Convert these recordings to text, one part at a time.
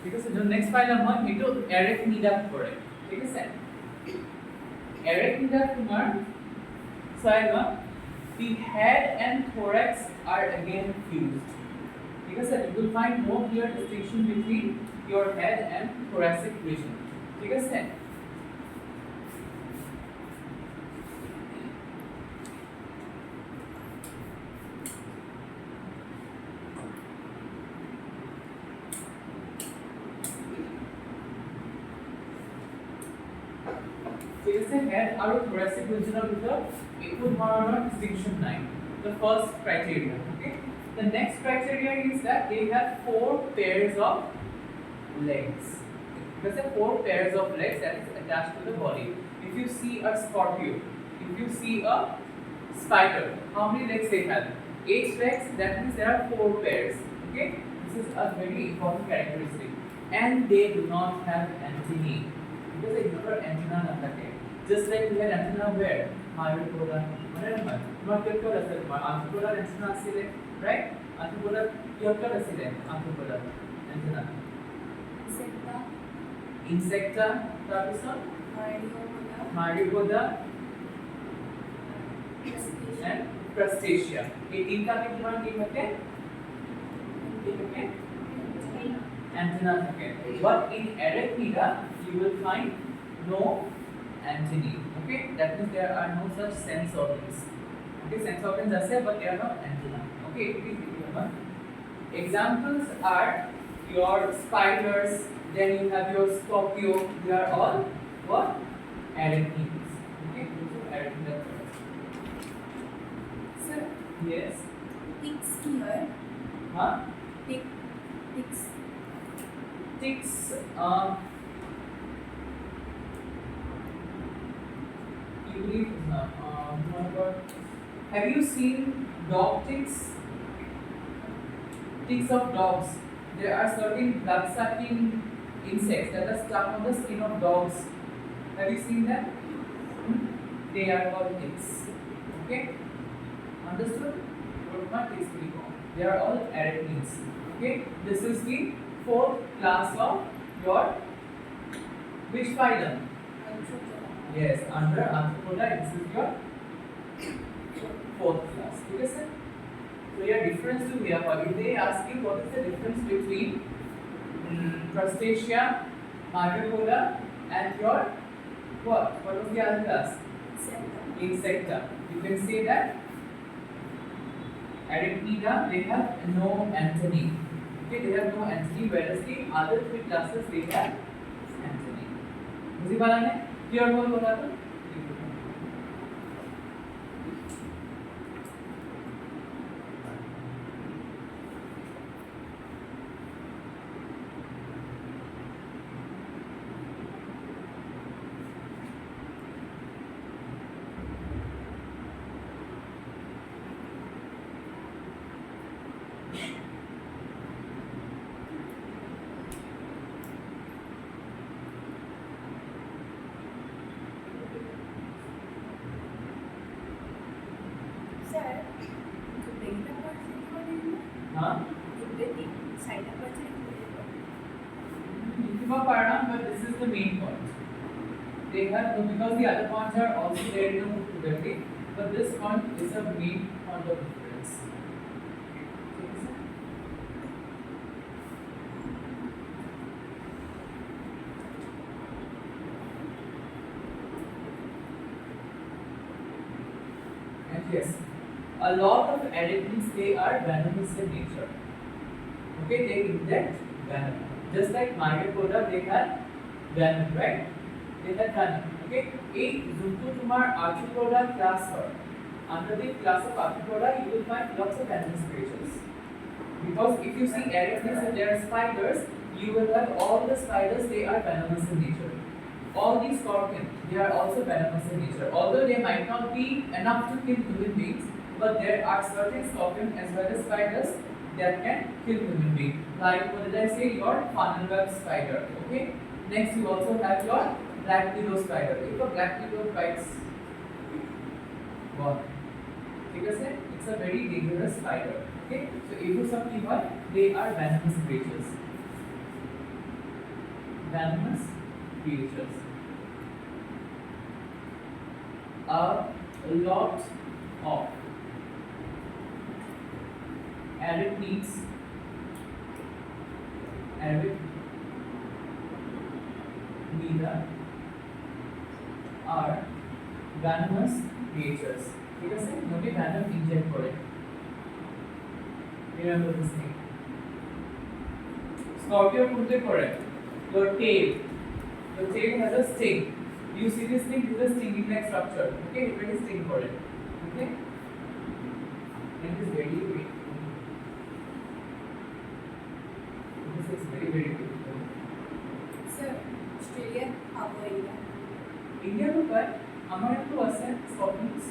ঠিক আছে যোন নেক্সট ফাইলাম হয় সেইটো এৰেকনিডাত পৰে ঠিক আছে এৰেকনিডাত তোমাৰ চাইবা the head and thorax are again fused ঠিক আছে you will find no clear distinction between your head and thoracic region ঠিক আছে ঠিক আছে head আৰু thoracic regionৰ ভিতৰত একো ধৰণৰ distinction নাই the first criteria okay the next criteria is that they have four pairs of legs because the four pairs of legs that is attached to the body if you see a scorpio if you see a spider how many legs they have 8 legs that means there are four pairs okay this is a very important characteristic and they do not have antennae because they never antenna nathake just like we had antenna where myropoda whatever not kirkor asile tomar arthropoda antenna asile right arthropoda kirkor asile arthropoda antenna insecta tarpisot myropoda and crustacea এই তিনটা কে তোমার কি থাকে antenna থাকে but in arachnida you will find no antennae okay that means there are no such sense organs okay sense organs are there but they are not antenna okay please remember examples are your spiders then you have your scorpio they are all what arachnids okay so arachnid sir yes ticks here huh ticks ticks you believe have you seen dog ticks ticks of dogs there are certain blood sucking insects that are stuck on the skin of dogs have you seen them they are called ticks okay understood what ticks we call they are all arachnids okay this is the fourth class of your which phylum yes under arthropoda this is your fourth class okay sir so your difference to here if they ask you what is the difference between crustacea myropoda and your what was the other class insecta you can say that arachnida they have no antennae okay they have no antennae whereas the other three classes they have antennae বুঝি পালা নে clear হল কথাটা sir bring the person for you huh side up person Nikima Paranam, but this is the main point. They have because the other points are also there in the puberty, but this point is a main point of difference. And yes, a lot of arachnids they are venomous in nature. Okay, they inject venom. Just like myropoda, they have venom, right? They have venom. Okay, a zuntu tumor arthropoda class or under the class of arthropoda, you will find lots of venomous creatures. Because if you see arachnids and there are spiders, you will have all the spiders. They are venomous in nature. All these scorpions, they are also venomous in nature. Although they might not be enough to kill human beings, but there are certain scorpions as well as spiders that can kill human beings. Like what did I say? Your funnel web spider. Okay. Next, you also have your black widow spider. If a black widow bites, what? Because it's a very dangerous spider. Okay. So, if something what they are venomous creatures. venomous creatures. A lot of arachnids are venomous creatures. ঠিক আছে নটি venom inject করে remember this thing. Scorpio কোনতে করে your tail has a sting. You see this thing, this is a stinging like structure. Okay, it will sting for it. Okay, and it is very this is very beautiful. Sir, Australia how area? India में पर हमारे तो ऐसे scorpions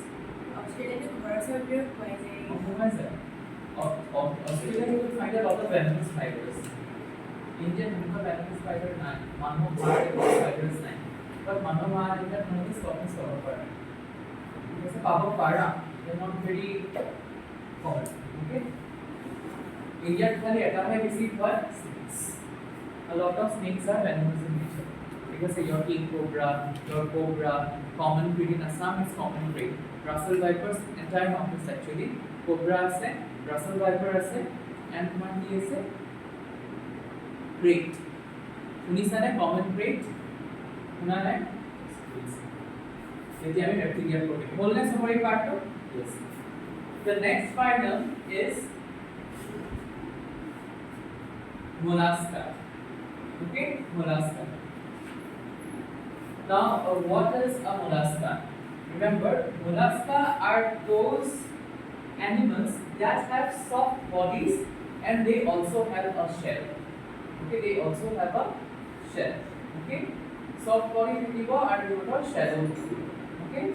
Australia में बड़ा सा उपयोग हुआ है Australia you will find a lot of venomous spiders. Indian उनका venomous spider नहीं, मानो हमारे spiders नहीं. But मानो हमारे इधर नॉर्मल scorpions कवर पर है. जैसे पापा पाड़ा, they are not very common. Okay. India खाली ऐसा है किसी पर snakes. A lot of snakes are venomous in nature. Because your king cobra, your cobra, common breed in Assam is common breed. Russell vipers entire mountains actually. Cobra আছে, Russell viper আছে, and তোমার কি আছে? Great. শুনিছা নে common breed? শুনা নাই? এতিয়া আমি reptilia পঢ়িম। বলনে summary part to? Yes. The next phylum is mollusca. Okay, mollusca. Now, what is a mollusca? Remember, mollusca are those animals that have soft bodies and they also have a shell. Okay, they also have a shell. Okay, soft body people are called shell. Okay.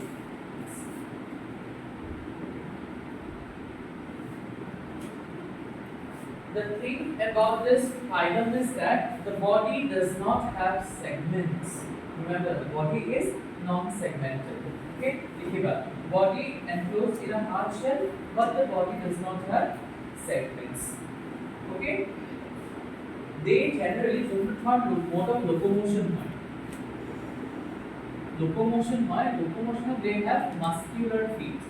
The thing about this phylum is that the body does not have segments. Remember, the body is non-segmented. Okay, देखिएगा body enclosed in a hard shell, but the body does not have segments. Okay, they generally do not mode of locomotion. Locomotion, they have muscular feet.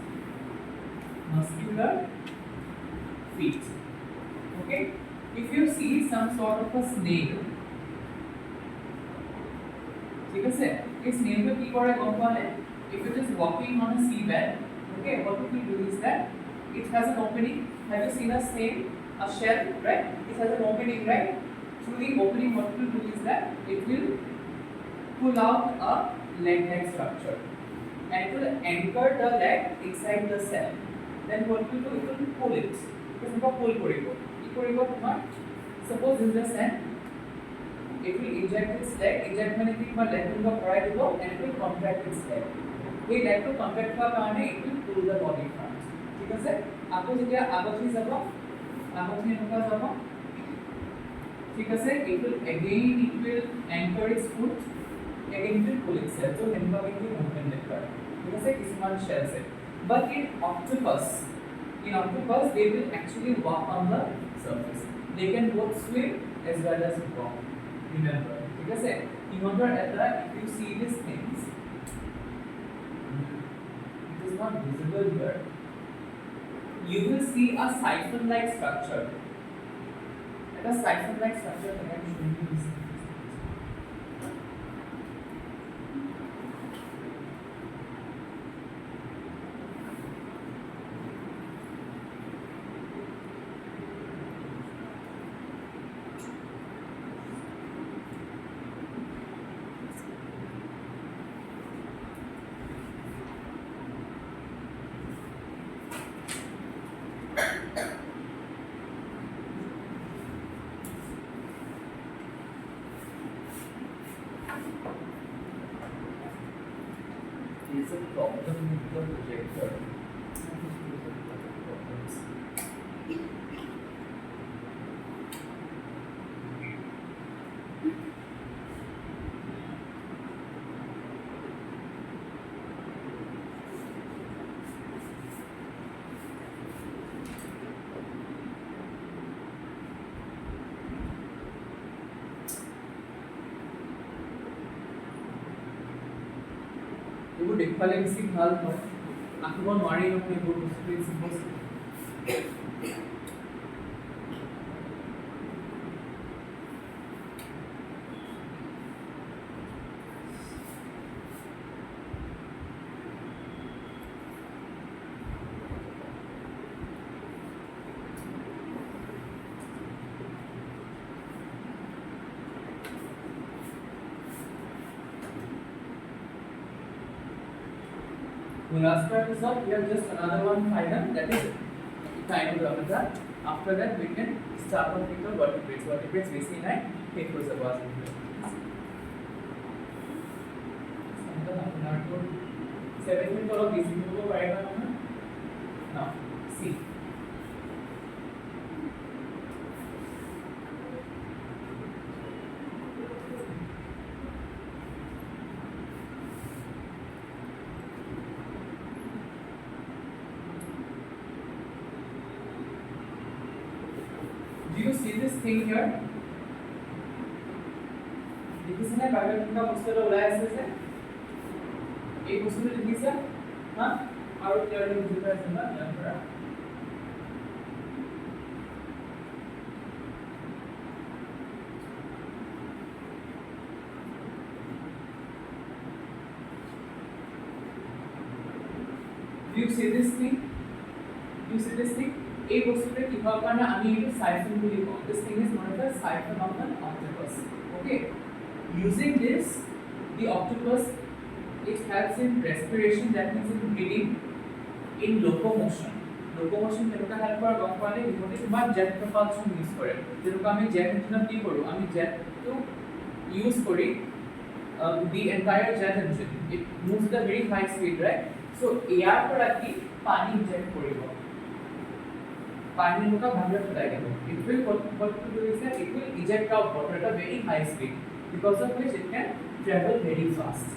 Okay, if you see some sort of a snail, ठीक है से इस snail पे की करे कौन कौन है? If it is walking on a seabed, okay, what it will do is that it has an opening. Have you seen a snail? A shell, right? It has an opening, right? Through the opening, what it will do is that it will pull out a leg-like structure, and it will anchor the leg inside the cell. Then what it will do? It will pull it. Because it will pull koribo. It koribo tomar. Suppose in the cell, it will eject its leg. Eject means कि तुम्हारा leg उनका पढ़ाई दिलो, and it will contract its leg. ये leg को contract का कारण है, it will pull the body front. ठीक है सर? आपको जो क्या आगोची ज़रूर, आगोची उनका ज़रूर. ठीक है sir? It will anchor its foot. Again, it will pull itself. So, इनका भी movement दिखता है. ठीक है सर? इस मान shell से. But in octopus, they will actually walk on the surface. They can both swim as well as walk. Remember, because if you see these things, it is not visible here. You will see a siphon-like structure. Like a siphon-like structure, I can show you this. Is a problem with the projector. দেখুৱালে বেছি ভাল হয় আঁকিব নোৱাৰি নহয় এইবোৰ বস্তু বস্তু Mulascar is up. We have just another one final, that is Echinodermata. After that, we can start on with the vertebrates. Vertebrates basically nine. It was a vast. Seven minutes or basic go right now. See. Do you see this thing here? দেখিছেনে বাহিৰত কিবা বস্তু এটা ওলাই আছে যে এই বস্তুটো দেখিছা হা আৰু ক্লিয়াৰলি বুজি পাইছা না ইয়াৰ পৰা Do you see this thing? Do you see this thing? এই বস্তুটা কিহৰ কাৰণে আমি এইটো সাইফন বুলি কওঁ this thing is known as siphon of an octopus. Okay, using this the octopus it helps in respiration, that means in breathing, in locomotion কেনেকুৱা help কৰে গম পালে ইহঁতে তোমাৰ জেট propulsion ইউজ কৰে যেনেকুৱা আমি জেট ইঞ্জিনত কি কৰোঁ আমি জেটটো ইউজ কৰি the entire jet engine it moves the very high speed, right? So air পৰা কি পানী ইনজেক্ট কৰিব पानी का भांडर फैलाएगा it will what to do is that it will eject out water at a very high speed because of which it can travel very fast.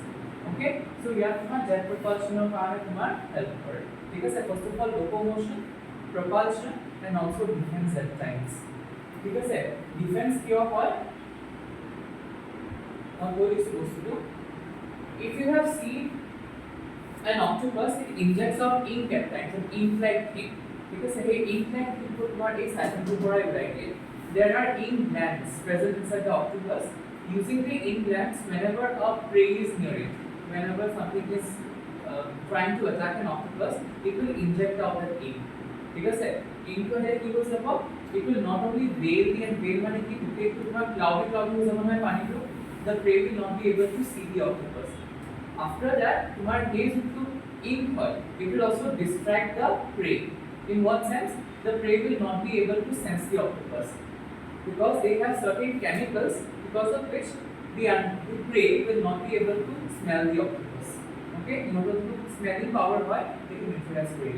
Okay, so यार तुम्हारा jet propulsion of car तुम्हारा help करे ठीक है sir first of all locomotion propulsion and also defense at times ठीक है sir defense क्या है और वो इस वस्तु if you have seen an octopus it injects out ink at times an ink like thing because hey ink like you put what is happening to write like it there are ink glands present inside the octopus using the ink glands whenever a prey is near it whenever something is trying to attack an octopus it will inject out that ink because ink ko hai ki ho sabo it will not only veil the and veil mane ki it will not cloudy ho jabo na pani to the prey will not be able to see the octopus after that tumhar gaze to ink hoy it will also distract the prey. In what sense? The prey will not be able to sense the octopus because they have certain chemicals because of which the prey will not be able to smell the octopus. Okay, in order to smelling power by they can influence prey.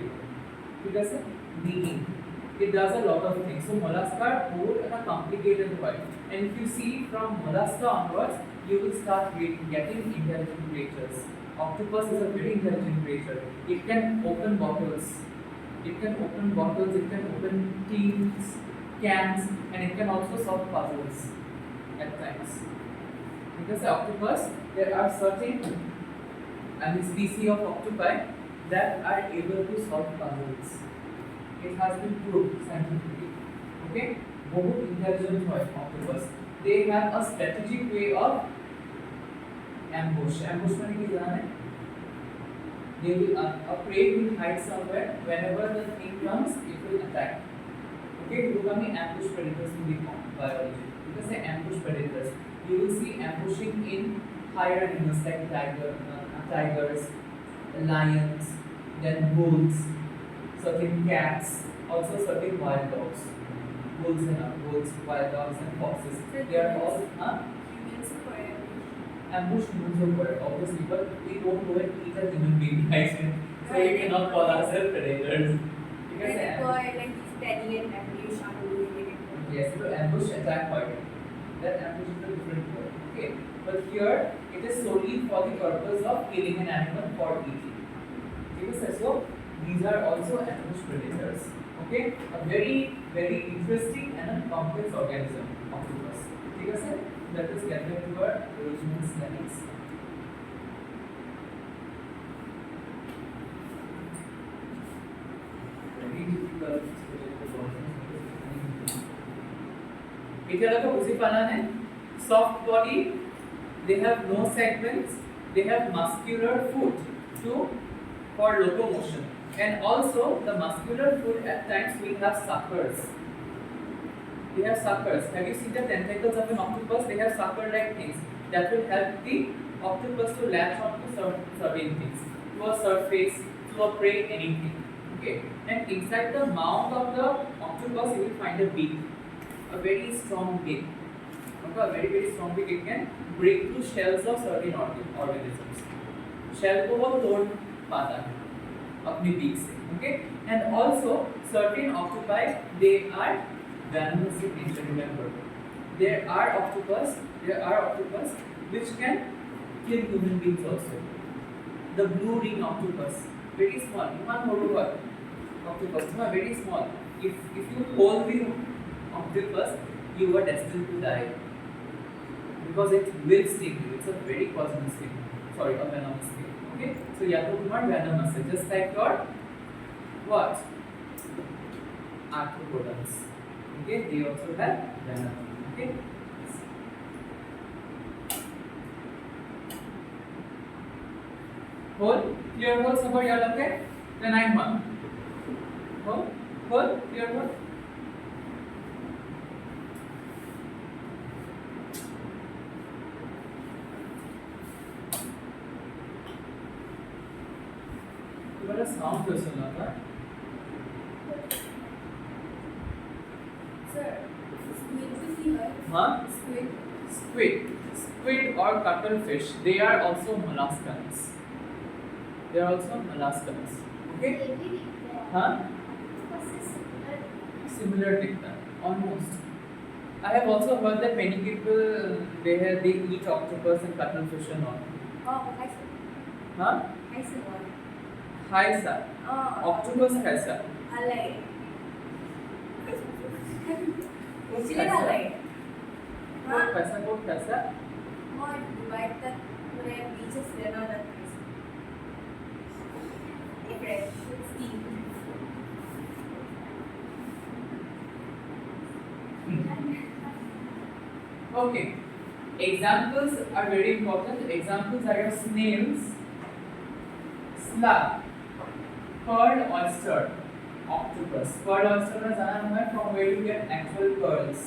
Because the ink it does a lot of things. So mollusca are both in a complicated way, and if you see from mollusca onwards, you will start getting intelligent creatures. Octopus is a very intelligent creature. It can open bottles. It can open bottles, it can open tins, cans, and it can also solve puzzles at times. Because the octopus, there are certain species of octopi that are able to solve puzzles. It has been proved scientifically. Okay, बहुत intelligent octopus. They have a strategic way of ambush. Ambush माने क्या जाना है? They will a prey will hide somewhere. Whenever the thing comes, it will attack. Okay, you will be ambush predators in the biology. Because say ambush predators, you will see ambushing in higher animals like tigers, lions, then bulls, certain cats, also certain wild dogs. Bulls, wild dogs, and foxes. They are all ambush humans over obviously, but we don't know it each as human being, right? So we cannot call ourselves predators. Because yes, so ambush attack part. That ambush is a different word. Okay, but here it is solely for the purpose of killing an animal for eating. Okay, so these are also ambush predators. Okay, a very interesting and a complex organism, octopus. Okay, sir. Let us get back to our original studies. এতিয়ালৈকে বুজি পালা নে? Soft body, they have no segments, they have muscular foot to for locomotion, and also the muscular foot at times will have suckers. They have suckers. Have you seen the tentacles of an octopus? They have sucker-like things that will help the octopus to latch onto certain things, to a surface, to a prey, anything. Okay. And inside the mouth of the octopus, you will find a beak, a very strong beak. Okay, a very strong beak. It can break through shells of certain organisms. Shell को वो तोड़ पाता है अपनी beak से. Okay. And also certain octopi, they are venomous in nature. Remember, there are octopus which can kill human beings also. The blue ring octopus, very small, one over octopus, very small. If you hold the octopus, you are destined to die because it will sting you. It's a very poisonous sting. Sorry, a venomous sting. Okay, so yeah, तुम्हारा venomous है, just like your what? Arthropods. Okay, they also have venom. Okay. Whole, clear whole, somewhere you are okay? The 9th one. Whole, clear whole. तुम्हारा sound कैसा लगा? Sir, squid to see her. Huh? Squid. Squid or cuttlefish, they are also molluscans. They are also molluscans. Okay? Huh? Similar like that, almost. I have also heard that many people they eat octopus and cuttlefish and all. Oh, I see. Huh? I see one. Haisa. Oh. Octopus haisa. Alay. Kod Sila kaisa? alay. Kod kaisa? More Dubai that where beaches there are that place. Fresh, steam. Okay. Examples are very important. Examples are your snails, slug, pearl oyster, octopus. Pearl oyster का जाना है from where you get actual pearls.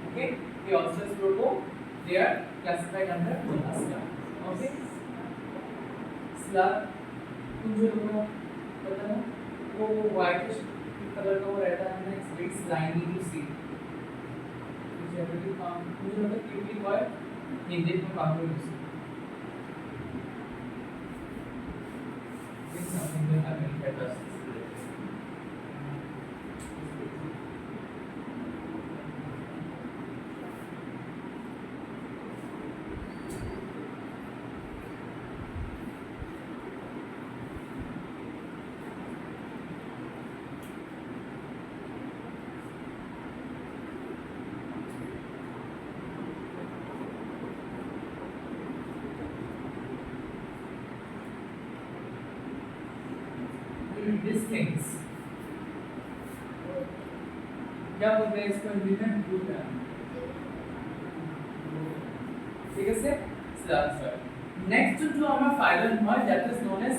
Okay. The oysters proto, they are classified under mollusca. Okay. Slug, तुम जो लोगों को पता है वो whitish कलर का वो रहता है ना, it's very slimy to see. Generally found, मुझे लगता है cutie boy हिंदी में काफी use It's something that I will get us. These things क्या बोलते हैं इसको हिंदी में भूत है ठीक है से नेक्स्ट जो हमारा फाइलम है that is known as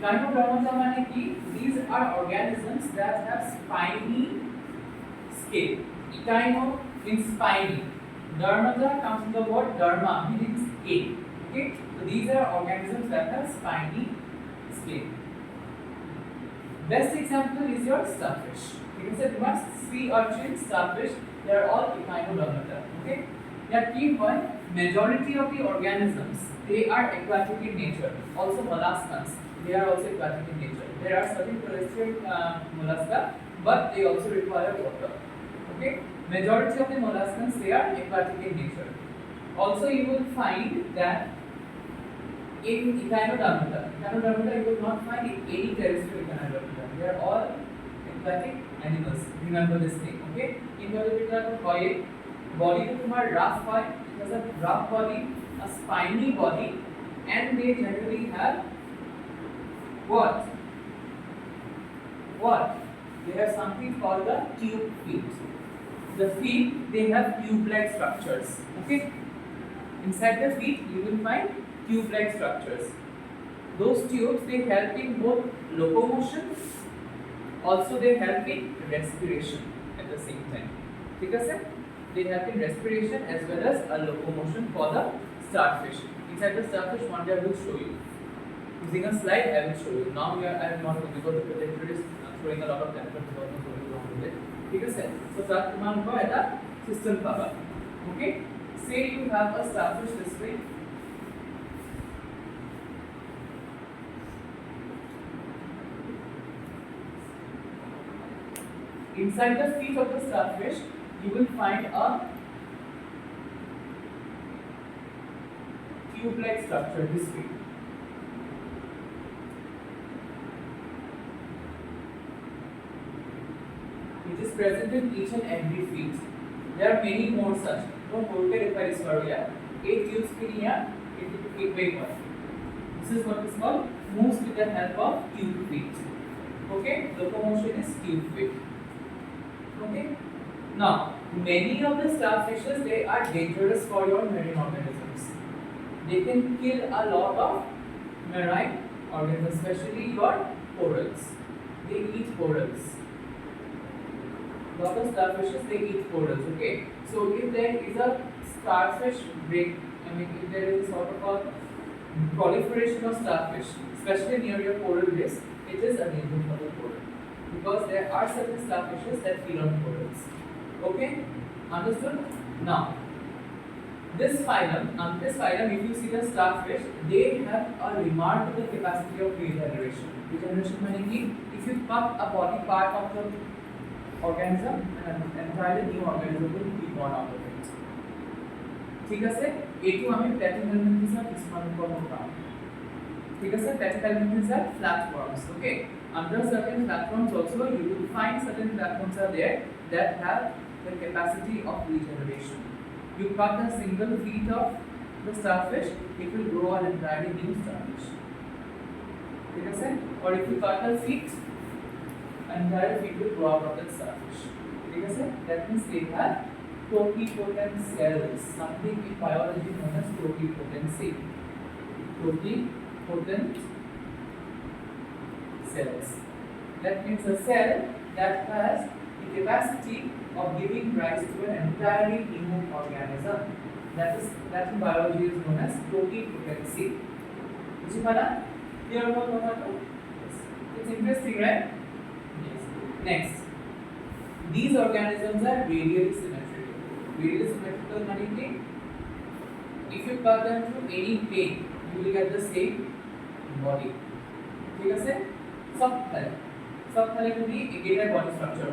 Echinodermata माने कि these are organisms that have spiny scale. Echino means spiny, dermata comes from the word derma meaning scale. Okay, so these are organisms that have spiny scale. Best example is your starfish. You can say तुम्हारा sea urchin, starfish, they are all echinodermata. Okay. Yeah, key point. Majority of the organisms they are aquatic in nature. Also molluscans, they are also aquatic in nature. There are certain terrestrial mollusca, but they also require water. Okay. Majority of the molluscans they are aquatic in nature. Also, you will find that in Echinodermata you will not find any terrestrial Echinodermata. They are all aquatic animals. Remember this thing, okay? Invertebrata को कॉये body को तुम्हारा rough है, it has a rough body, a spiny body, and they generally have what? what? They have something called the tube feet. The feet, they have tube-like structures. Okay? Inside the feet, you will find tube-like structures. Those tubes, they help in both locomotion, also they help in respiration at the same time. ठीक है sir? They help in respiration as well as a locomotion for the starfish. Inside the starfish, one day I will show you. Using a slide, I will show you. Now I am not going because the projector is throwing a lot of temper because of going wrong with it. ठीक है sir? So start command को ऐसा system पागा. Okay? Say you have a starfish this way. Inside the feet of the starfish, you will find a tube-like structure this way. It is present in each and every feet. There are many more such. Don't forget if I refer here. 8 tubes के लिए एक big one. This is what is called moves with the help of tube feet. Okay, locomotion is tube feet. Okay. Now, many of the starfishes, they are dangerous for your marine organisms. They can kill a lot of marine organisms, especially your corals. They eat corals. Lot of starfishes, they eat corals. Okay. So if there is a starfish break, if there is a sort of a proliferation of starfish, especially near your coral reefs, it is a danger for the coral. Because there are certain starfishes that feed on corals. Okay, understood? Now, this phylum, if you see the starfish, they have a remarkable capacity of regeneration. Regeneration meaning if you cut a body part of the organism, an entirely new organism will be born out of it. ठीक है sir? A2 हमें platyhelminthes और इसमें को होगा. ठीक है sir? Platyhelminthes are flatworms. Okay. Under certain platforms also, you will find certain platforms are there that have the capacity of regeneration. You cut a single feet of the starfish, it will grow an entirely new starfish. ठीक है sir? Or if you cut a feet, an entire feet will grow out of that starfish. ठीक है sir? That means they have totipotent cells. Something in biology known as totipotency. Totipotent cells. That means a cell that has the capacity of giving rise to an entirely new organism. That in biology is known as totipotency. Did you find out? Clear about what? Yes. It's interesting, right? Yes. Next, these organisms are radially symmetrical. Radially symmetrical meaning if you cut them through any plane, you will get the same body. ठीक है sir? Subthalamus will be a gated body structure.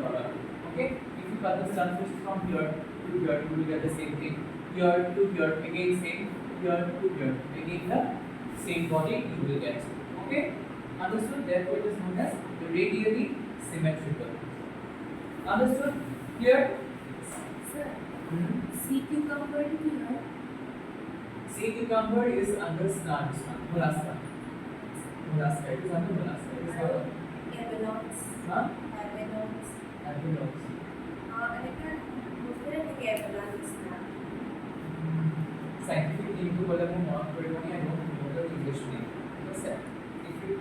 Okay? If you cut the starfish from here to here, you will get the same thing. Here to here, again same. Here to here, again the same body you will get. Okay? Understood? Therefore, it is known as radially symmetrical. Understood? Clear? Sir, sea cucumber here. Sea cucumber is under mollusca. Mollusca. It is under mollusca. It is not. Abalone. Huh? Abalone. Abalone. Mereka mungkin kayak abalone na. Scientific name to बोला मैं not very many I don't know the English name. Yes sir. If you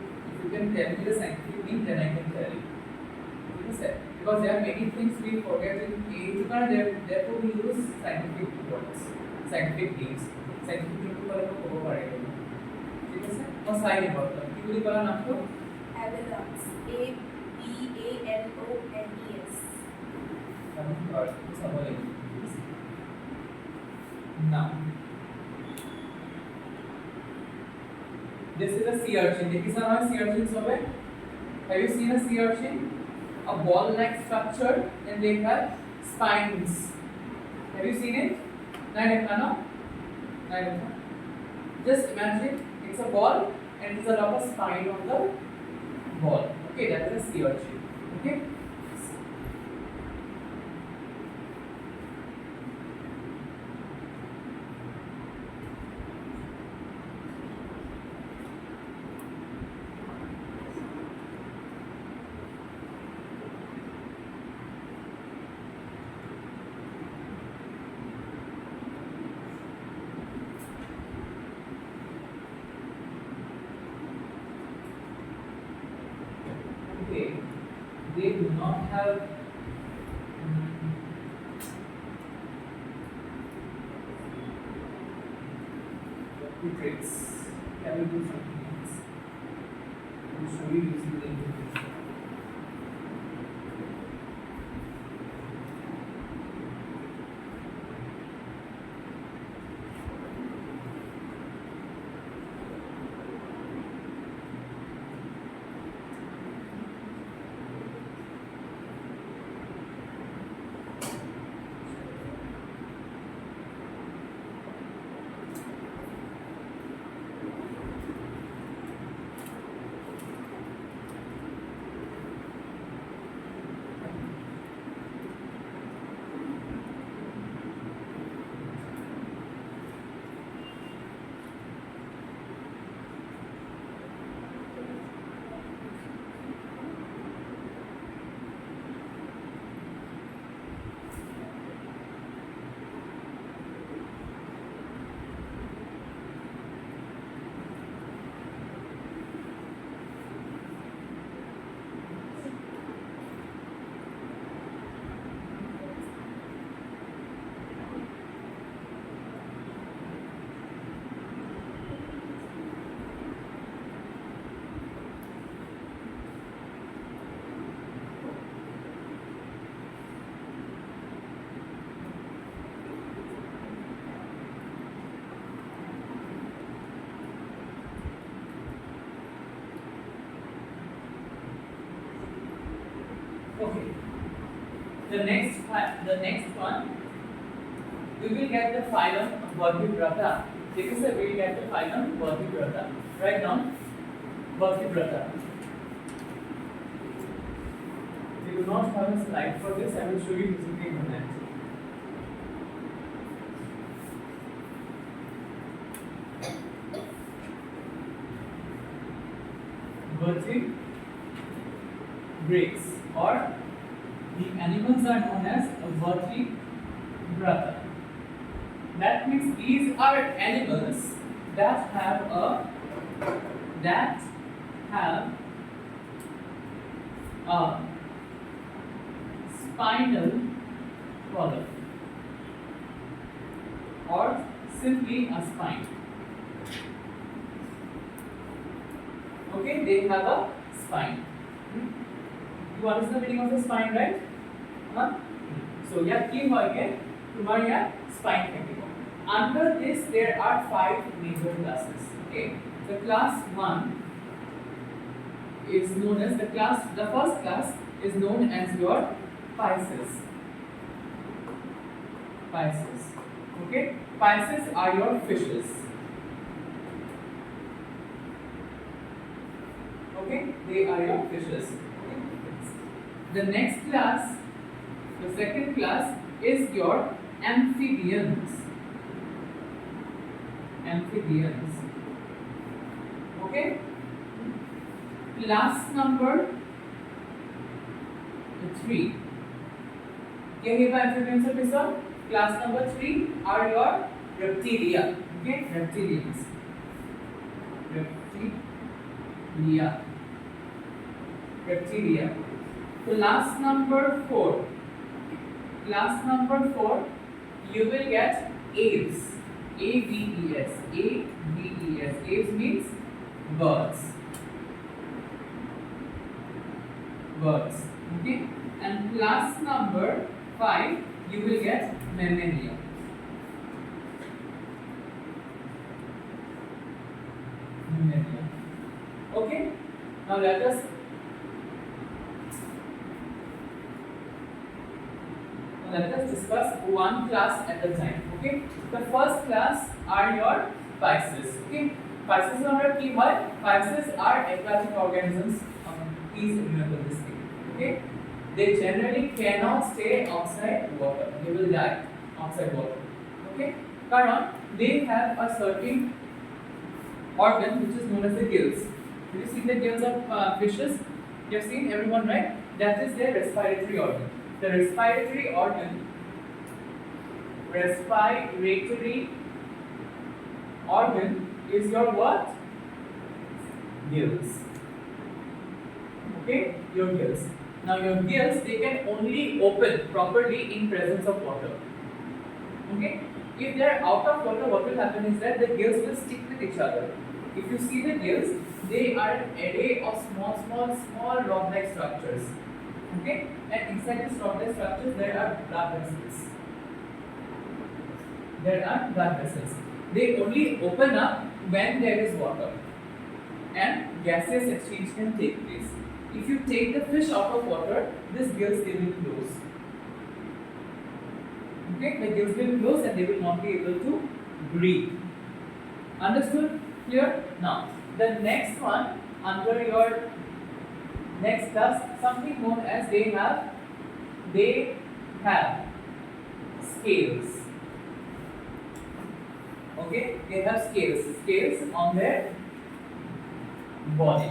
can tell me the scientific name, then I can tell you. Yes sir. Because there are many things we forget in therefore we use scientific words, scientific names. Scientific name to बोला मैं को पढ़ेगा. ठीक है sir? और side बहुत है. क्यों बोला नाम को? Abalone. Abalones. Now, this is a sea urchin. देखिए सर हमारे sea urchins हो गए. Have you seen a sea urchin? A ball-like structure, and they have spines. Have you seen it? नहीं देखा ना? नहीं देखा. Just imagine it's a ball and it's a lot of spine on the ball. Okay, that is a sea urchin. Okay. have traits. Can we do something else? I'm show you using the interface. Okay. The next one, we will get the phylum Vertebrata. Take a step, we will get the phylum Vertebrata. Write down Vertebrata. We do not have a slide for this. I will show you using the internet. Vertebrates, or the animals are known as vertebrata. That means these are animals that have a spinal column, or simply a spine. Okay, they have a spine. You understand the meaning of the spine, right? So yeah, কি হয় গে তোমার ইয়াত spine থাকিব. Under this there are 5 major classes. Okay, the class 1 is known as the first class is known as your Pisces. Okay, Pisces are your fishes. Okay, they are your fishes. The next class, the second class, is your amphibians. Okay, class number 3. Amphibians episode. Class number 3 are your reptilia. Okay, reptilians. Reptilia. Class number 4. You will get aves. A-V-E-S. Aves means birds. Okay. And class number 5, you will get mammalia. Okay. Now let us discuss one class at a time. Okay, the first class are your Pisces. Okay, Pisces are key what? Pisces are aquatic organisms. Please remember this thing. Okay, they generally cannot stay outside water. They will die outside water. Okay, karon they have a certain organ which is known as the gills. Have you seen the gills of fishes? You have seen, everyone, right? That is their respiratory organ. The respiratory organ is your what? Gills. Okay, your gills. Now your gills, they can only open properly in presence of water. Okay? If they are out of water, what will happen is that the gills will stick with each other. If you see the gills, they are an array of small rock-like structures. Okay? And inside these rock-like structures, there are blood vessels. There are blood vessels. They only open up when there is water, and gaseous exchange can take place. If you take the fish out of water, these gills, they will close. Okay, the gills will close and they will not be able to breathe. Understood? Clear? Now, the next one under your next class, something known as they have scales. Okay, they have scales on their body.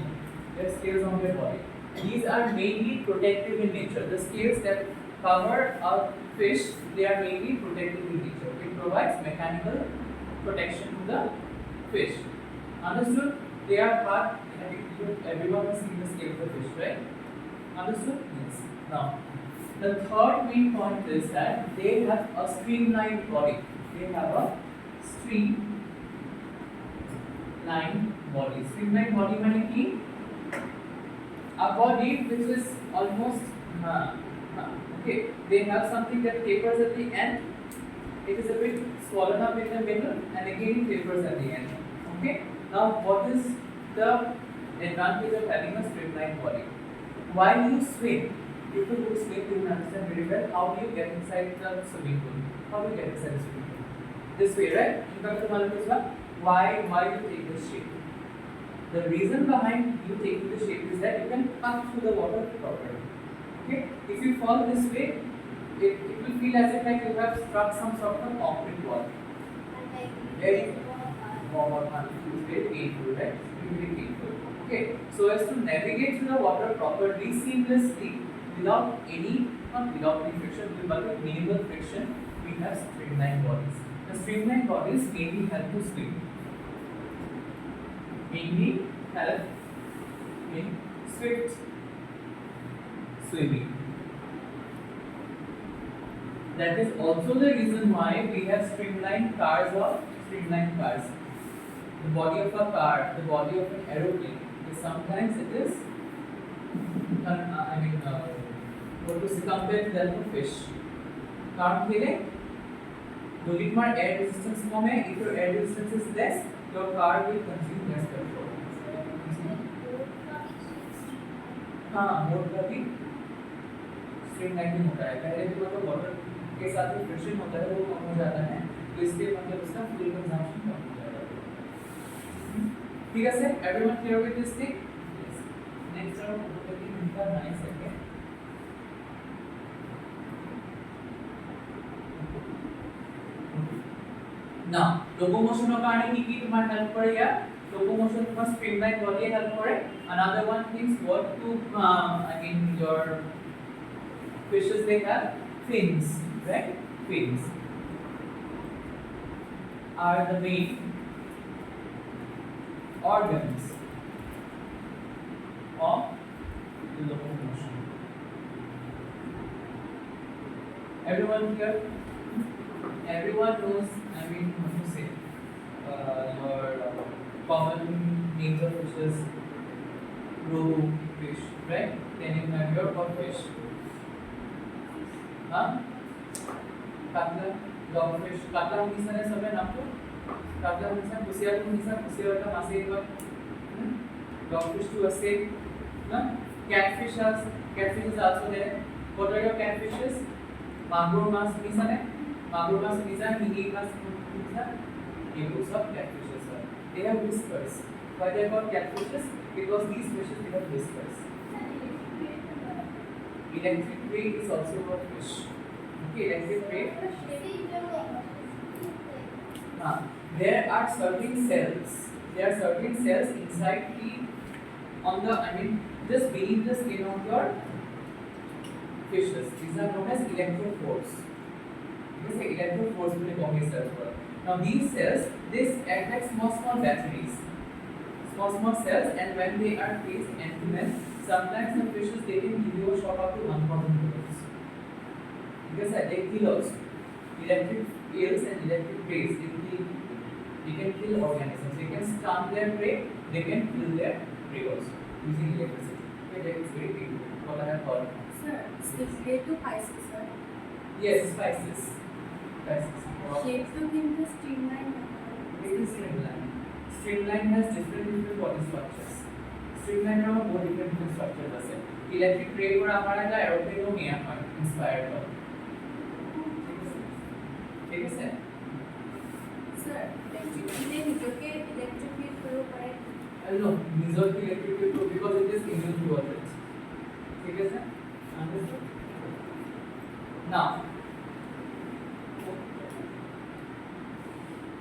Their scales on their body. These are mainly protective in nature. The scales that cover a fish, they are mainly protective in nature. It provides mechanical protection to the fish. Understood? They are hard. Everyone has seen the scale of the fish, right? Understood? Yes. Now, the third main point is that they have a streamlined body. They have a streamlined body. Streamlined body meaning ki a body which is almost okay. They have something that tapers at the end. It is a bit swollen up in the middle and again tapers at the end. Okay. Now, what is the advantage of having a streamlined body? While you swim, people who swim will understand very well how do you get inside the swimming pool. How do you get inside the swimming pool? This way, right? Why you take this shape? The reason behind you taking the shape is that you can cut through the water properly. Okay? If you fall this way, it will feel as if like you have struck some sort of a concrete wall. Very very painful, right? Very painful. Okay, so as to navigate through the water properly, seamlessly, without any friction, but with minimal friction, we have streamlined bodies. The streamlined bodies mainly help to swim. Mainly help in swift swimming. That is also the reason why we have streamlined cars or streamlined cars. The body of a car, the body of an aeroplane, is sometimes it is, what to say, compared to that of fish. Car खेले, যদি তোমার air resistance কমে, if your air resistance is less, your car will consume less petrol. हाँ, mode का भी streamlining होता है. पहले जो तो water के साथ जो friction होता है वो कम हो जाता है, तो इसलिए मतलब उसका fuel consumption कम हो जाता है. ठीक है sir, everyone clear with this thing? Yes. Next round होगा 9 second. Now, locomotion of karne ki tomar help kore ya? Locomotion tomar streamline body help kore. Another one things what to your fishes, they have fins, right? Fins are the main organs of locomotion. Everyone here? Everyone knows, what to say, your common names of fishes, rohu, fish, right? Then you have your fish. Katla, dogfish. Katla hungisa ne sabay naam to? Katla hungisa, kusiyar hungisa, kusiyar ka masi ekbar. Dogfish to a same. Catfish is also there. What are your catfishes? Mangrove mas hungisa ne? Mangrove mas hungisa, hingi mas hungisa. These सब catfishes are. They have whiskers. Why they are called catfishes? Because these fishes they have whiskers. Electric ray is also a fish. Okay, electric ray. There are certain cells. There are certain cells inside just beneath the skin of your fishes. These are known as electrophores. This is electrophores will be cells. Now these cells, this act like small batteries. Small cells, and when they are placed end to end, sometimes the fishes they can give you a shock up to 1,000 kilos. Because they kill also. Electric eels and electric rays they can kill organisms. They can stun their prey. They can kill their prey also using electricity. Okay, that is very big. What I have heard. Sir, similar to Pisces, sir. Yes, spices. Spices. Shape to give the streamline. It is streamline. Streamline has different body structures. Streamline has more different structures as well. Electric ray पर हमारा का aeroplane हो गया है inspired हो. ठीक है sir? Sir, electricity निजोके electric field प्रयोग करे. No, निजोर की electric field because it is induced towards it. ठीक है सर? Understood? Now,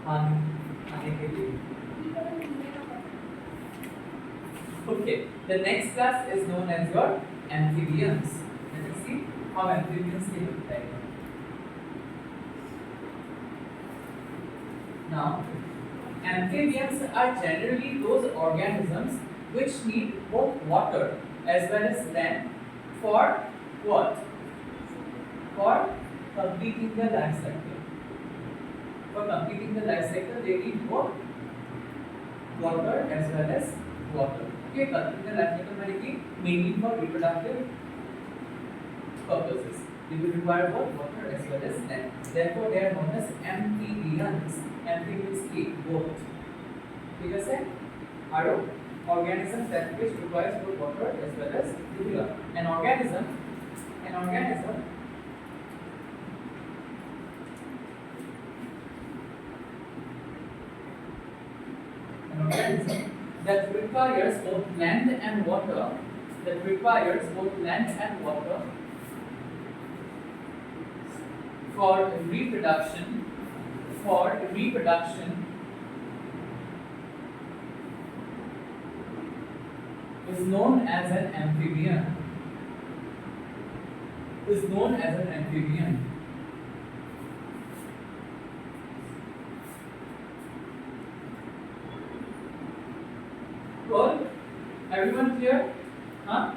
आने के लिए. Okay, the next class is known as your amphibians. Let us see how amphibians can look like. Now, amphibians are generally those organisms which need both water as well as land for what? For completing the life cycle. For completing the life cycle, they need both water as well as water. Okay, completing the life cycle means mainly for reproductive purposes. They will require both water as well as land. Therefore, they are known as amphibians. Amphibians keep both. ठीक है sir? Are organisms that which requires both water as well as land. An organism that requires both land and water for reproduction is known as an amphibian. Well, everyone clear? Huh?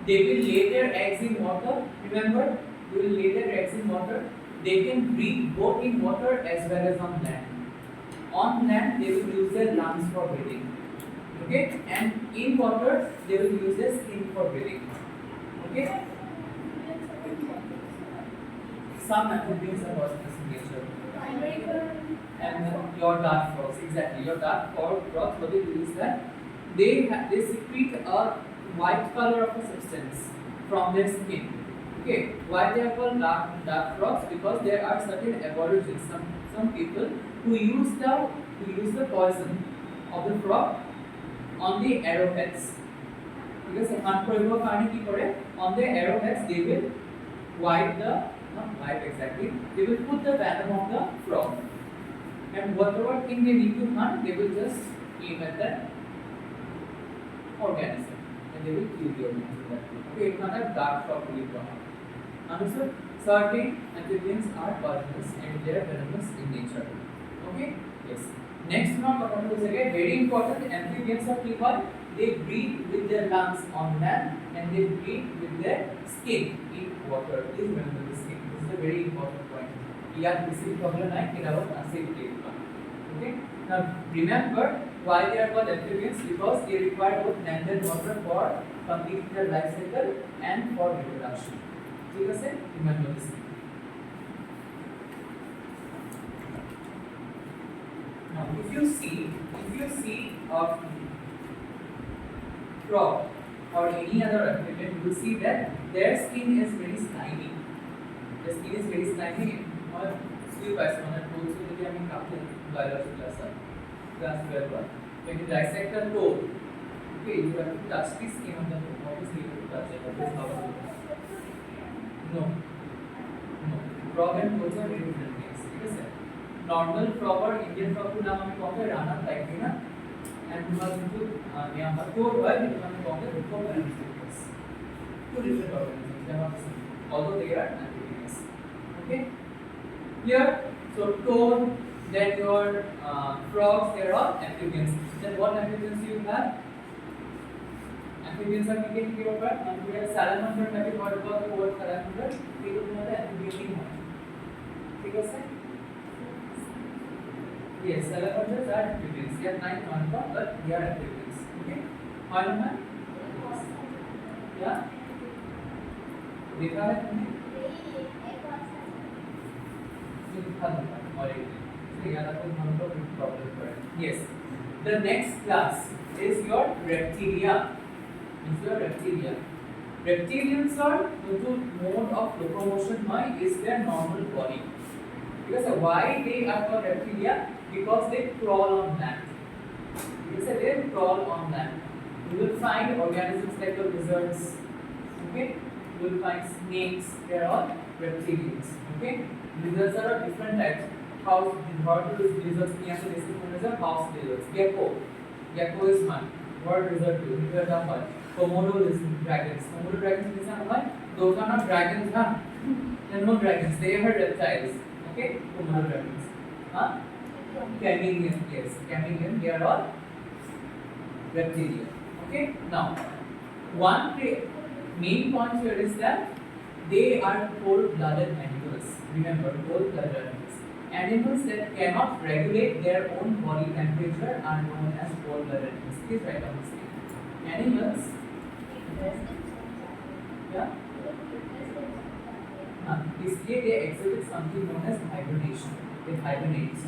They will lay their eggs in water. Remember, they will lay their eggs in water. They can breathe both in water as well as on land. On land, they will use their lungs for breathing. Okay, and in water, they will use their skin for breathing. Okay. Some amphibians are poisonous in nature. And your dark frogs, exactly. Your dark frogs, what they do is that they secrete a white color of a substance from their skin. Okay, why they are called dark frogs? Because there are certain aborigines, some people who use the poison of the frog on the arrowheads. Because on the arrowheads they will they will put the venom of the frog, and whatever thing they need to hunt, they will just aim at that organism and they will kill the organism. Okay, it's not a dark frog to live on. Understood? Certain amphibians are poisonous and they are venomous in nature. Okay? Yes. Next one, very important, amphibians are people, they breathe with their lungs on land and they breathe with their skin in water. Please remember the skin. This is a very important point. Okay? Now remember why they are called amphibians, because they require both land and water for completing their life cycle and for reproduction. Remember this. Now, if you see a frog or any other amphibian, you will see that their skin is very slimy. The skin is very slimy. Or sleep as one and told so that I mean biology class 12. When you dissect a toe, okay, you have to touch the skin of the toe. Obviously, you have to touch it. That is how it works. No. Frog and toads are very different things. Normal frog or Indian frog को नाम हमें कौन सा Rana type की ना, and तुम्हारा जो यहाँ पर toad है ये तुम्हारे कौन सा hippocampus. Two different organisms. They are although they are amphibians. Okay. Here, so toad, then your frogs, they are all amphibians. Then what amphibians you have? amphibians are কি কি ব্যাপার আমরা salamander নাকি what about the word salamander এগুলো মধ্যে amphibian হয় ঠিক আছে yes salamanders are amphibians they are not non but they are amphibians okay হয় না या देखा है तुमने लिखा था और एक तो याद आपको हम लोग प्रॉब्लम कर yes the next class is your reptilia reptilians are the mode of locomotion why is their normal body because why they are called reptilia because they crawl on land because they crawl on land you will find organisms like the lizards okay you will find snakes they are all reptilians okay lizards are of different types house lizards ki aise basic one is a house lizards gecko is one what lizard do it is a one komodo dragons means what those are not dragons huh they are no dragons they are reptiles okay komodo dragons huh chameleon yes chameleon they are all reptilia okay now one main point here is that they are cold-blooded animals remember cold-blooded animals animals that cannot regulate their own body temperature are known as cold-blooded animals please write down this name animals yeah इसलिए they exhibit something known as hibernation they hibernate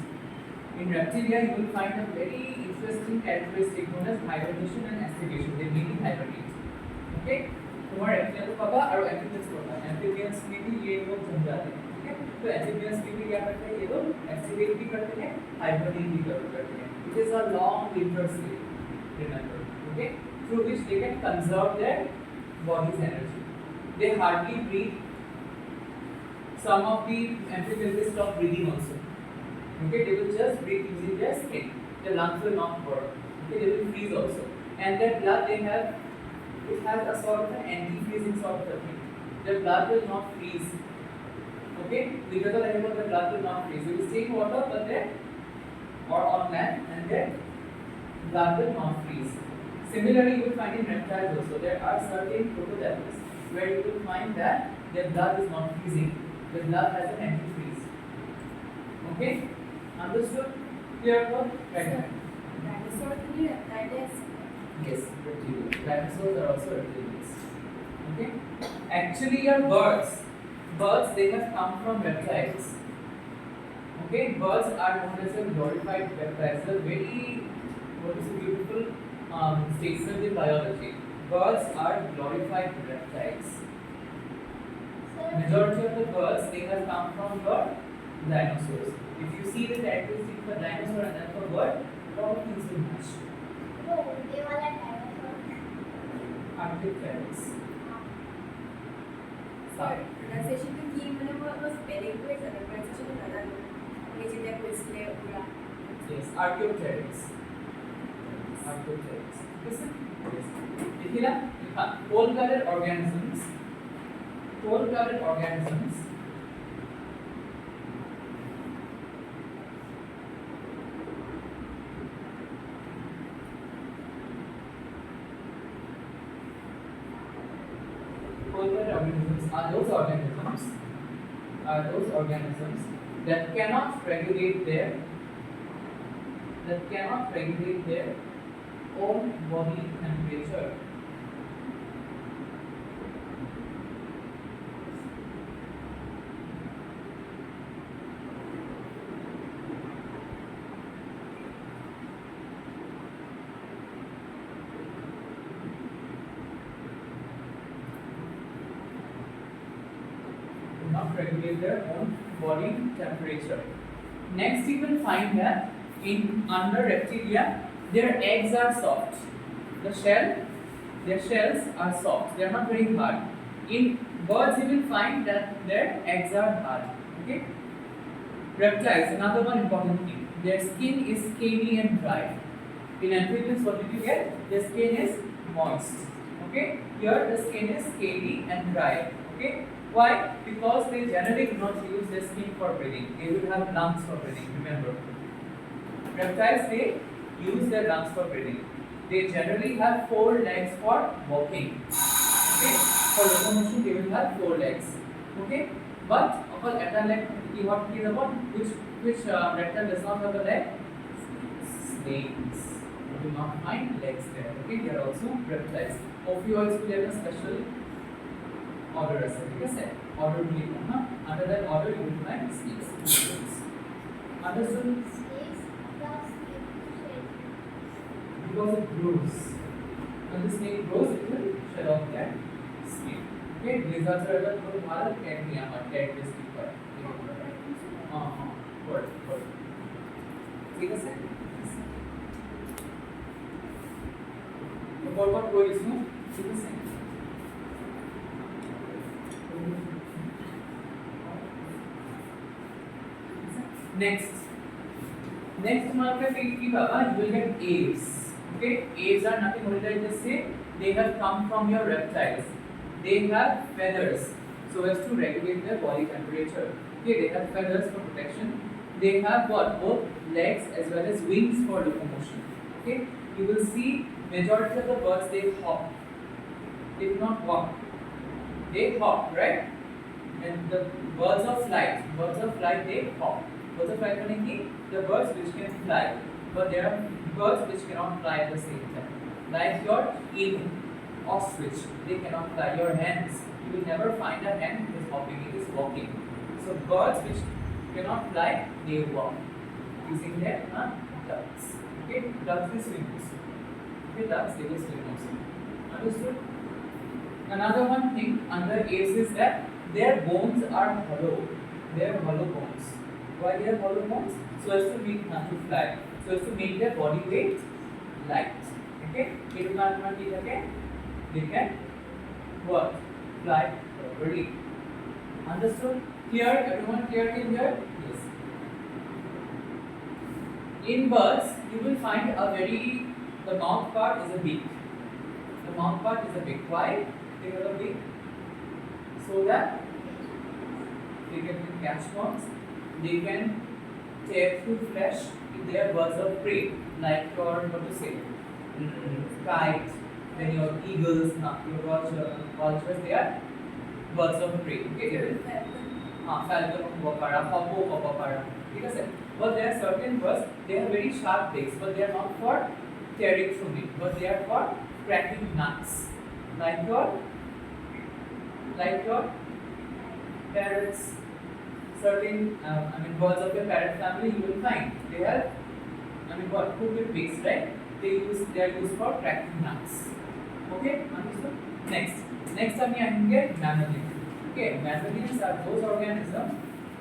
in reptilia you will find a very interesting characteristic known as hibernation and aestivation they mainly hibernate okay तुम्हारे reptilia तो पता और amphibians को पता amphibians में भी ये लोग जम जाते हैं ठीक है तो amphibians में भी क्या करते हैं ये लोग activate भी करते हैं hibernate भी करते हैं it is a long winter sleep remember okay through which they can conserve their body's energy they hardly breathe some of the amphibians will stop breathing also okay they will just breathe using their skin their lungs will not work okay they will freeze also and their blood they have it has a sort of an anti-freezing sort of a thing their blood will not freeze okay because of the blood will not freeze you will stay in water but then or on land and their blood will not freeze similarly you will find in reptiles also there are certain crocodiles where you will find that their blood is not freezing the blood has an anti-freeze okay understood clear for right dinosaur to be reptiles yes reptilians dinosaurs are also reptilians okay actually your birds they have come from reptiles okay birds are known as a glorified reptiles a very what is a beautiful statement in biology birds are glorified reptiles majority of the birds they have come from your dinosaurs if you see the characteristics of a dinosaur and of a bird a lot of things will match Arctic ferrets sorry pronunciation to key মানে was spelling to is pronunciation to নাজানো এই যেটা কইছিলে পুরা yes archaeopteryx listen yes দেখিলা cold-blooded organisms cold-blooded organisms are those organisms that cannot regulate their own body temperature. Not regulate their own body temperature. Next, you will find that in under reptilia, their eggs are soft. Their shells are soft. They are not very hard. In birds, you will find that their eggs are hard. Okay. Reptiles, another one important thing. Their skin is scaly and dry. In amphibians, what did you get? Their skin is moist. Okay. Here, the skin is scaly and dry. Okay. Why? Because they generally do not use their skin for breathing. They will have lungs for breathing. Remember, reptiles they use their lungs for breathing. They generally have four legs for walking. Okay, for locomotion they will have four legs. Okay, but for eta leg, what is about which reptile does not have a leg? Snakes. You do not find legs there. Okay, they are also reptiles. Ophioids will have a special order as well. ठीक है order will be हाँ under that order you will find snakes. Understood? Because it grows. When the snake grows, it will shed off that skin. Okay, lizards are अगर कोई मारा cat नहीं आमा cat just keep पर. हाँ good. ठीक है सर. और कोई इसमें ठीक है sir. Next marker you will get aves. Okay, aves are nothing more than just say they have come from your reptiles. They have feathers so as to regulate their body temperature. Okay, they have feathers for protection. They have what? Both legs as well as wings for locomotion. Okay, you will see majority of the birds they hop. They do not walk. They hop, right? And the birds of flight they hop. Birds of flight meaning the birds which can fly, but there are birds which cannot fly at the same time. Like your eagle, ostrich, they cannot fly. Your hens, you will never find a hen who is hopping, it is walking. So birds which cannot fly, they walk using their ducks. Okay, ducks is swimmers. Okay, ducks they will swim also. Understood? Another one thing under aves is that their bones are hollow. They are hollow bones. Why they are hollow bones? So as to make to fly. So as to make their body weight light. Okay? They can what? Fly properly. Understood? Clear? Everyone clear till here? Yes. In birds, you will find the mouth part is a beak. The mouth part is a beak. Why? They have a beak so that they can catch worms, they can tear through flesh if they are birds of prey, like your kite, then your eagles, your vultures, they are birds of prey. Okay, falcon, hawk, but there are certain birds, they have very sharp beaks, but they are not for tearing through meat, but they are for cracking nuts, like your parrots. Certain birds of your parrot family you will find they have hooked beaks, right? They are used for cracking nuts. Okay, understood? Next time I can get mammalian. Okay, mammalians are those organisms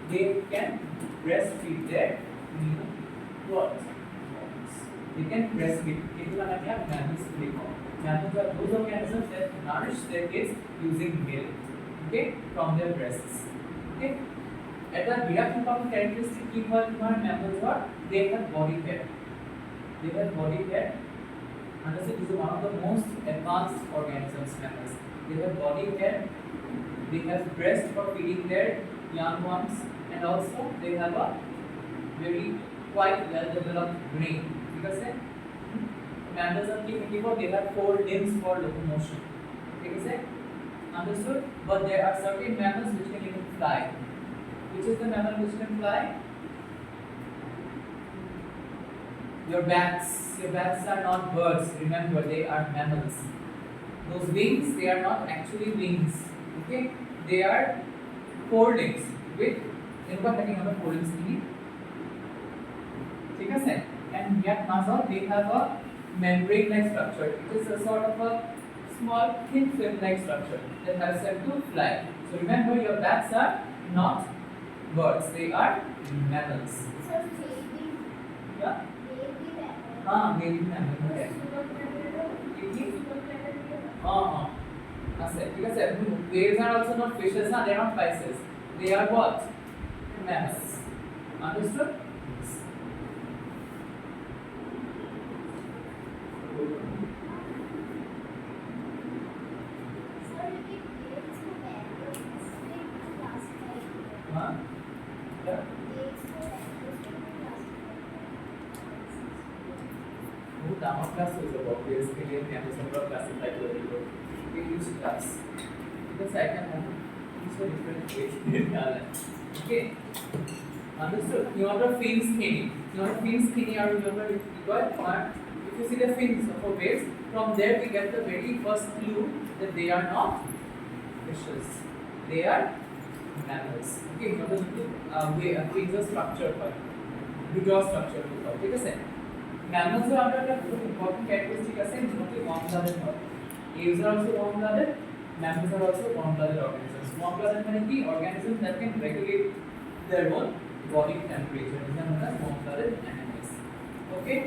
they can breastfeed their what? They can breastfeed. Mammals are those organisms that nourish their kids using milk. Okay, from their breasts. Okay. At the reproductive characteristic key for mammals are they have body hair. They have body hair. Understood? This is one of the most advanced organisms, mammals. They have body hair. They have breast for feeding their young ones, and also they have a very quite well developed brain. Because mammals are they have 4 limbs for locomotion. Okay, understood? But there are certain mammals which can even fly. Which is the mammal which can fly? Your bats. Your bats are not birds. Remember, they are mammals. Those wings, they are not actually wings. Okay? They are foldings. With foldings. And yet nasal, they have a membrane-like structure. It is a sort of a small thin film-like structure that helps them to fly. So remember, your bats are not birds, they are mammals. So baby. Yeah. Baby हाँ baby mammal है. Whales are also not fishes, ना? They are not fishes. They are what? Mammals. Understood? हाँ. Yeah. ডাঙৰ class হৈ যাব basically কেমিষ্ট্ৰিৰ পৰা classify কৰিব লাগিব ইউজ ক্লাছ ঠিক আছে I can use for different okay understood সিহঁতৰ fins খিনি আৰু সিহঁতৰ কি কয় তোমাৰ if you see the fins of a whales from there we get the very first clue that they are not fishes they are mammals okay সিহঁতৰ যিটো fins structure হয় দুটা structure হয় ঠিক আছে mammals are under the very important characteristic আছে যিটো warm blooded হয় Aves are also warm blooded mammals are also warm blooded organisms warm blooded মানে কি organisms that can regulate their own body temperature these are known as warm blooded animals okay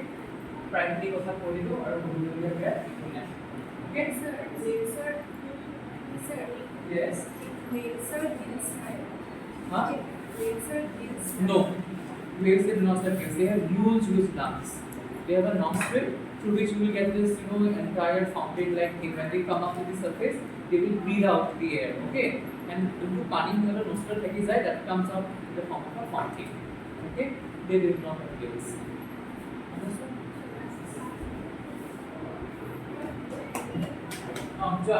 primary কথা পঢ়িলো আৰু বহুলগীয়া জ্ঞান okay sir yes whales are gills right huh whales are gills no whales they do not have gills they have huge lungs they have a nostril through which you will get this entire fountain like thing when they come up to the surface they will breathe out the air okay and into pani the nostril that comes out in the form of a fountain okay they do not have gills understand ja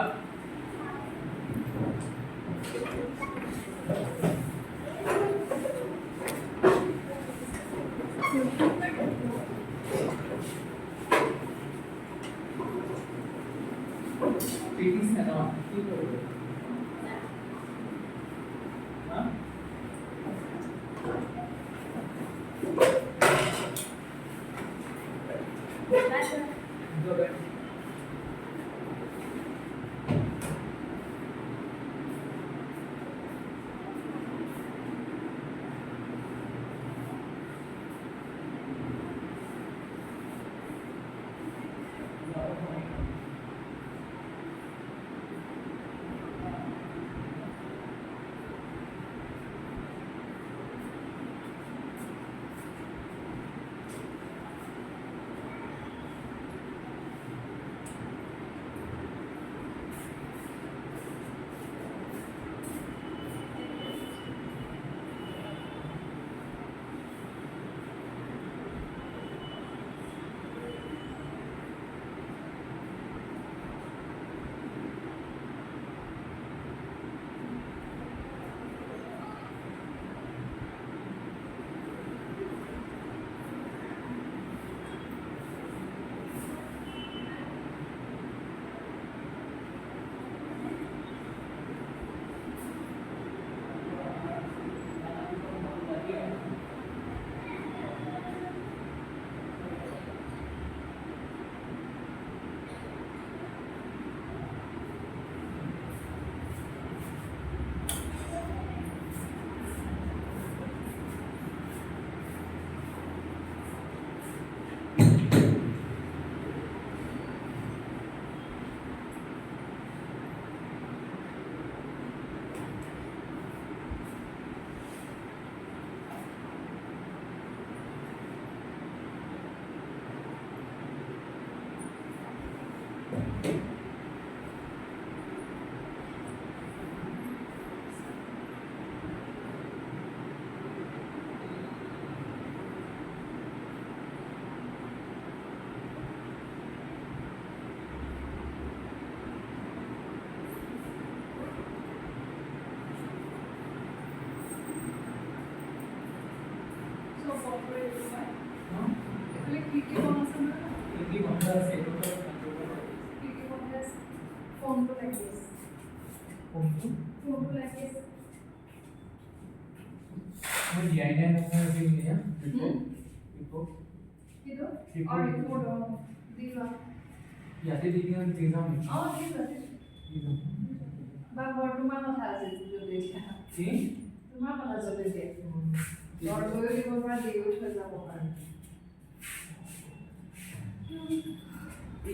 Babies cannot keep over. Huh? Go back.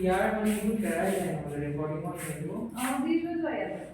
यार मैंने कुछ करा है recording on video। these was why